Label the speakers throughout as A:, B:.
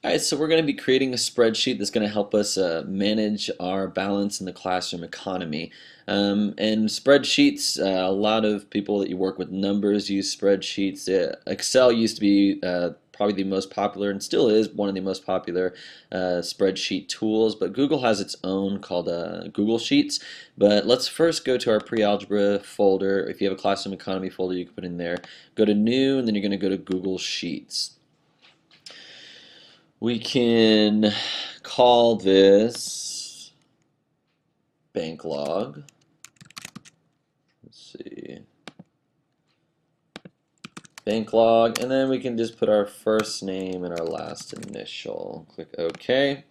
A: Alright, so we're going to be creating a spreadsheet that's going to help us manage our balance in the classroom economy. And spreadsheets, a lot of people that you work with numbers use spreadsheets. Excel used to be probably the most popular and still is one of the most popular spreadsheet tools, but Google has its own called Google Sheets. But let's first go to our pre-algebra folder. If you have a classroom economy folder, you can put in there. Go to New, and then you're going to go to Google Sheets. We can call this bank log. Let's see. Bank log, and then we can just put our first name and our last initial. Click OK.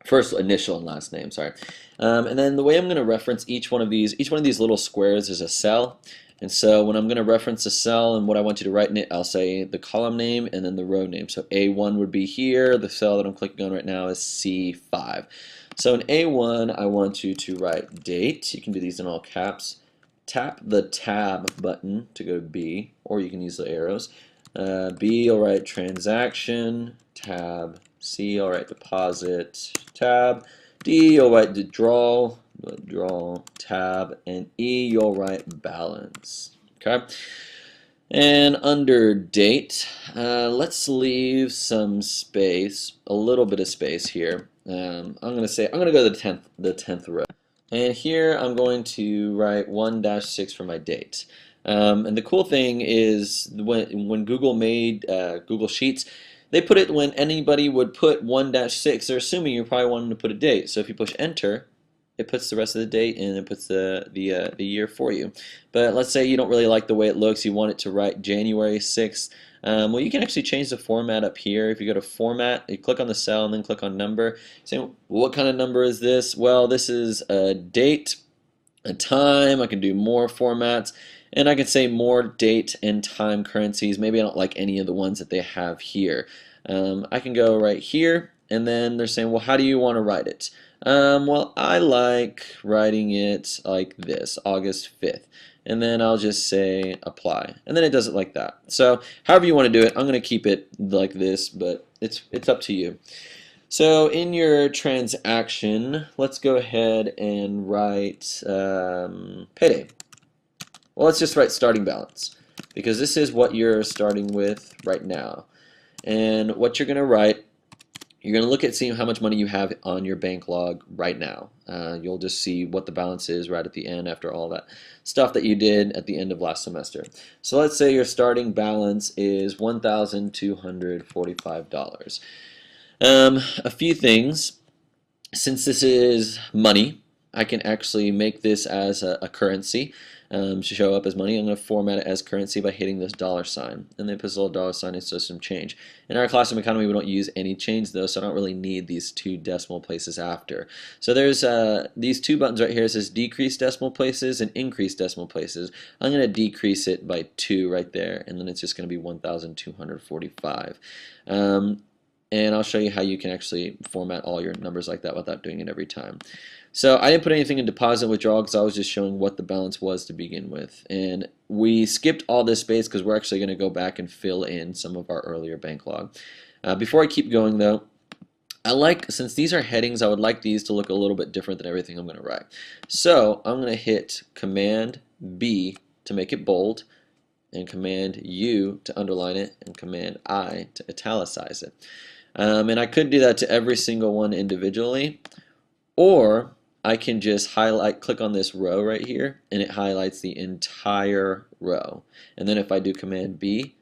A: First initial and last name, sorry. And then the way I'm going to reference each one of these little squares is a cell. And so when I'm going to reference a cell and what I want you to write in it, I'll say the column name and then the row name. So A1 would be here. The cell that I'm clicking on right now is C5. So in A1, I want you to write date. You can do these in all caps. Tap the tab button to go to B, or you can use the arrows. B, you'll write transaction, tab. C, you'll write deposit, tab. D, you'll write withdrawal, tab, and E, you'll write balance. Okay. And under date, let's leave some space, a little bit of space here. I'm going to go to the 10th row. And here I'm going to write 1-6 for my date. And the cool thing is when Google made Google Sheets, they put it when anybody would put 1-6, they're assuming you're probably wanting to put a date. So if you push enter, it puts the rest of the date and it puts the year for you. But let's say you don't really like the way it looks, you want it to write January 6th. Well, you can actually change the format up here. If you go to format, you click on the cell and then click on number. Say, well, what kind of number is this? Well, this is a date, a time. I can do more formats. And I can say more date and time currencies. Maybe I don't like any of the ones that they have here. I can go right here, and then they're saying, well, how do you want to write it? Well, I like writing it like this, August 5th. And then I'll just say apply. And then it does it like that. So however you want to do it, I'm going to keep it like this, but it's up to you. So in your transaction, let's go ahead and write payday. Well, let's just write starting balance, because this is what you're starting with right now. And what you're going to write, you're going to look at seeing how much money you have on your bank log right now. You'll just see what the balance is right at the end after all that stuff that you did at the end of last semester. So let's say your starting balance is $1,245. A few things. Since this is money, I can actually make this as a currency to show up as money. I'm going to format it as currency by hitting this $sign, and then put this little $sign and so some change. In our classroom economy, we don't use any change though, so I don't really need these two decimal places after. So there's these two buttons right here. It says decrease decimal places and increase decimal places. I'm going to decrease it by 2 right there, and then it's just going to be 1,245. And I'll show you how you can actually format all your numbers like that without doing it every time. So I didn't put anything in deposit withdrawal because I was just showing what the balance was to begin with. And we skipped all this space because we're actually going to go back and fill in some of our earlier bank log. Before I keep going though, since these are headings, I would like these to look a little bit different than everything I'm going to write. So I'm going to hit Command B to make it bold, and Command U to underline it, and Command I to italicize it. And I could do that to every single one individually, or I can just click on this row right here, and it highlights the entire row. And then if I do Command B,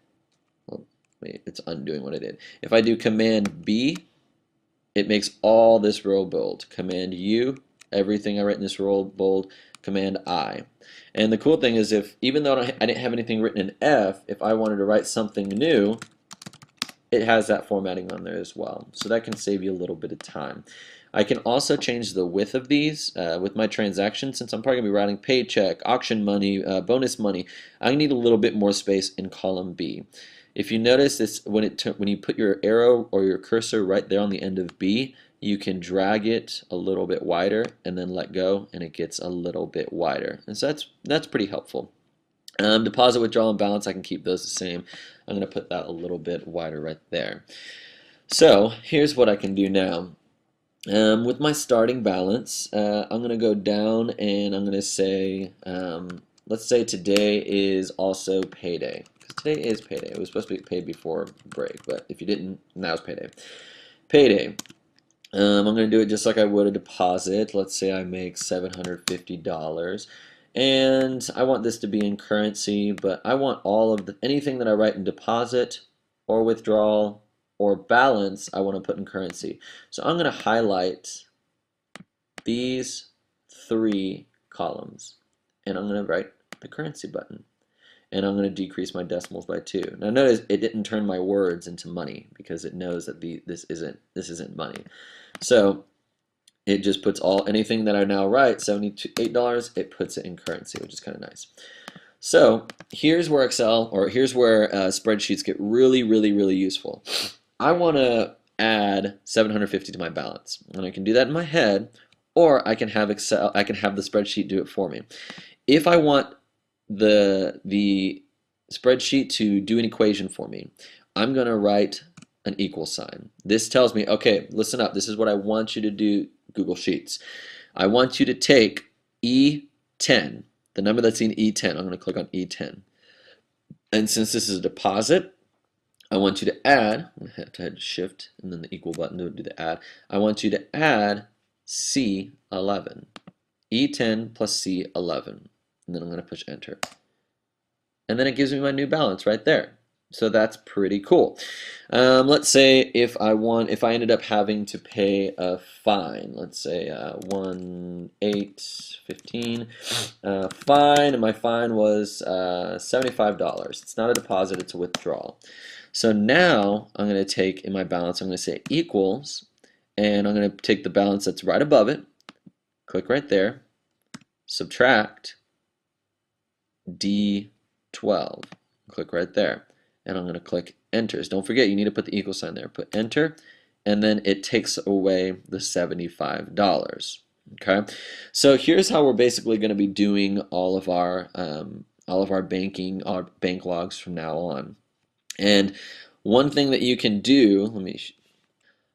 A: well, wait, it's undoing what I did. If I do Command B, it makes all this row bold. Command U, everything I write in this row bold. Command I. And the cool thing is, even though I didn't have anything written in F, if I wanted to write something new, it has that formatting on there as well. So that can save you a little bit of time. I can also change the width of these with my transactions. Since I'm probably going to be writing paycheck, auction money, bonus money, I need a little bit more space in column B. If you notice this, when you put your arrow or your cursor right there on the end of B, you can drag it a little bit wider and then let go, and it gets a little bit wider. And so that's pretty helpful. Deposit, withdrawal, and balance, I can keep those the same. I'm going to put that a little bit wider right there. So here's what I can do now. With my starting balance, I'm going to go down and I'm going to say, let's say today is also payday. Because today is payday. It was supposed to be paid before break, but if you didn't, now's payday. Payday. I'm going to do it just like I would a deposit. Let's say I make $750. And I want this to be in currency, but I want all of anything that I write in deposit or withdrawal or balance, I want to put in currency. So I'm going to highlight these three columns, and I'm going to write the currency button. And I'm going to decrease my decimals by 2. Now notice it didn't turn my words into money because it knows that this isn't money. So it just puts anything that I now write, $78, it puts it in currency, which is kind of nice. So here's where here's where spreadsheets get really, really, really useful. I want to add 750 to my balance, and I can do that in my head, or I can have the spreadsheet do it for me. If I want the spreadsheet to do an equation for me, I'm going to write an equal sign. This tells me, okay, listen up, this is what I want you to do, Google Sheets. I want you to take E10, the number that's in E10. I'm going to click on E10. And since this is a deposit, I want you to add, I'm going to have to hit Shift and then the equal button to do the add. I want you to add C11. E10 plus C11. And then I'm going to push enter. And then it gives me my new balance right there. So that's pretty cool. Let's say if I ended up having to pay a fine, let's say 1,815 fine, and my fine was $75. It's not a deposit, it's a withdrawal. So now I'm going to take in my balance, I'm going to say equals, and I'm going to take the balance that's right above it, click right there, subtract D12, click right there. And I'm going to click enter. Don't forget, you need to put the equal sign there. Put enter, and then it takes away the $75. Okay, so here's how we're basically going to be doing all of our banking, our bank logs from now on. And one thing that you can do,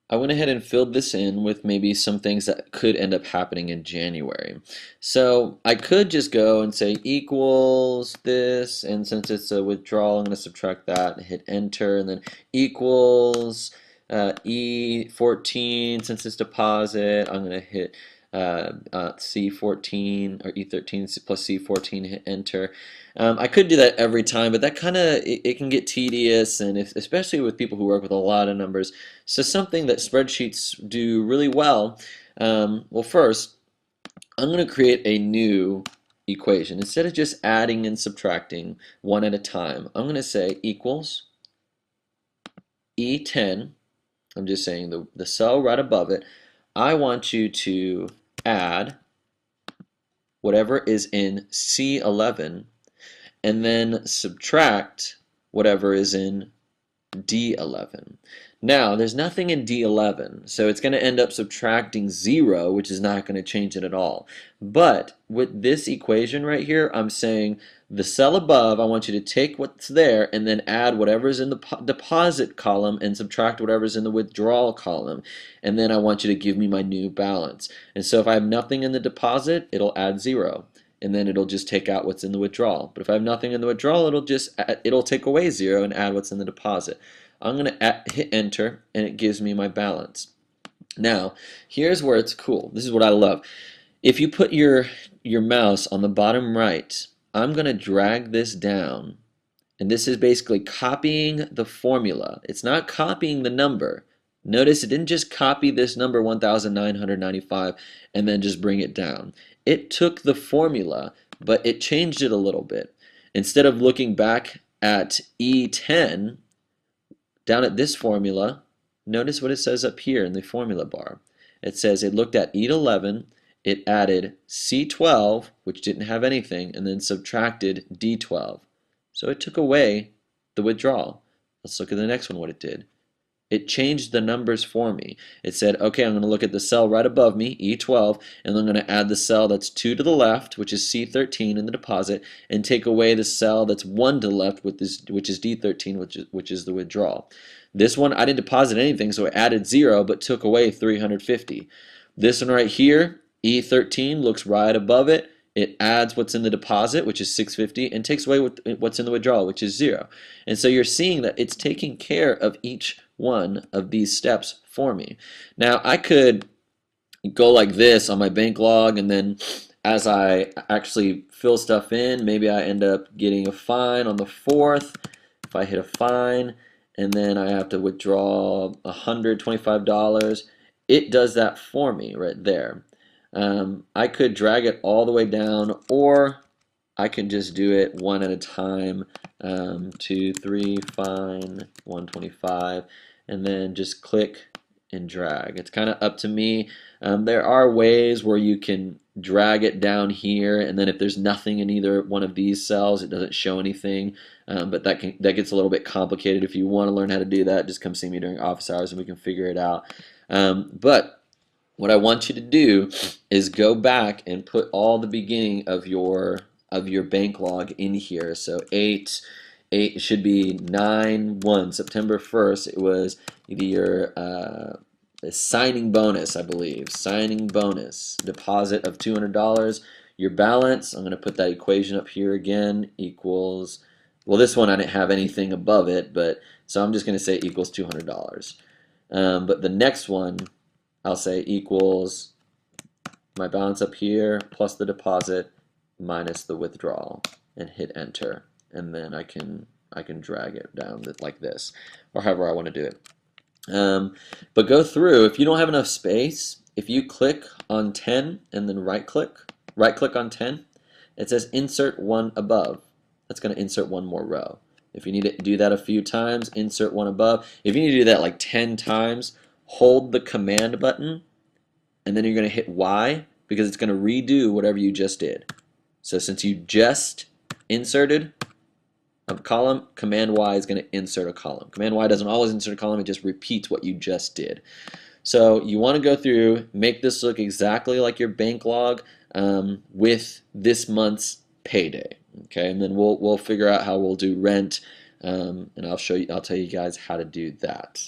A: I went ahead and filled this in with maybe some things that could end up happening in January. So I could just go and say equals this, and since it's a withdrawal, I'm going to subtract that and hit enter, and then equals E14, since it's deposit, I'm going to hit C14 or E13 plus C14, hit enter. I could do that every time, but that kind of it can get tedious, and especially with people who work with a lot of numbers. So something that spreadsheets do really well. Well, first, I'm going to create a new equation. Instead of just adding and subtracting one at a time, I'm going to say equals E10. I'm just saying the cell right above it. I want you to add whatever is in C11 and then subtract whatever is in D11. Now, there's nothing in D11, so it's going to end up subtracting 0, which is not going to change it at all. But with this equation right here, I'm saying the cell above, I want you to take what's there and then add whatever's in the deposit column and subtract whatever's in the withdrawal column. And then I want you to give me my new balance. And so if I have nothing in the deposit, it'll add 0. And then it'll just take out what's in the withdrawal. But if I have nothing in the withdrawal, it'll take away 0 and add what's in the deposit. I'm going to hit enter, and it gives me my balance. Now, here's where it's cool. This is what I love. If you put your mouse on the bottom right, I'm going to drag this down, and this is basically copying the formula. It's not copying the number. Notice it didn't just copy this number 1,995 and then just bring it down. It took the formula, but it changed it a little bit. Instead of looking back at E10, down at this formula, notice what it says up here in the formula bar. It says it looked at E11, it added C12, which didn't have anything, and then subtracted D12. So it took away the withdrawal. Let's look at the next one, what it did. It changed the numbers for me. It said, okay, I'm going to look at the cell right above me, E12, and I'm going to add the cell that's 2 to the left, which is C13 in the deposit, and take away the cell that's 1 to the left, which is D13, which is the withdrawal. This one, I didn't deposit anything, so it added 0, but took away 350. This one right here, E13, looks right above it. It adds what's in the deposit, which is 650, and takes away what's in the withdrawal, which is 0. And so you're seeing that it's taking care of each one of these steps for me. Now, I could go like this on my bank log, and then as I actually fill stuff in, maybe I end up getting a fine on the 4th. If I hit a fine, and then I have to withdraw $125, it does that for me right there. I could drag it all the way down, or I can just do it one at a time. 2, 3, fine, 125, and then just click and drag. It's kind of up to me. There are ways where you can drag it down here, and then if there's nothing in either one of these cells, it doesn't show anything. But that gets a little bit complicated. If you want to learn how to do that, just come see me during office hours and we can figure it out. But what I want you to do is go back and put all the beginning of your bank log in here. So 8 should be 9/1, September 1st. It was either your signing bonus, I believe. Signing bonus, deposit of $200. Your balance, I'm going to put that equation up here again, equals, well, this one I didn't have anything above it, but so I'm just going to say equals $200. But the next one, I'll say equals my balance up here plus the deposit minus the withdrawal, and hit enter, and then I can drag it down like this, or however I want to do it. But go through. If you don't have enough space, if you click on 10 and then right click on 10, it says insert one above. That's going to insert one more row. If you need to do that a few times, insert one above. If you need to do that like 10 times, hold the command button, and then you're going to hit Y, because it's going to redo whatever you just did. So since you just inserted a column, Command Y is going to insert a column. Command Y doesn't always insert a column, it just repeats what you just did. So you want to go through, make this look exactly like your bank log with this month's payday. Okay, and then we'll figure out how we'll do rent, and I'll tell you guys how to do that.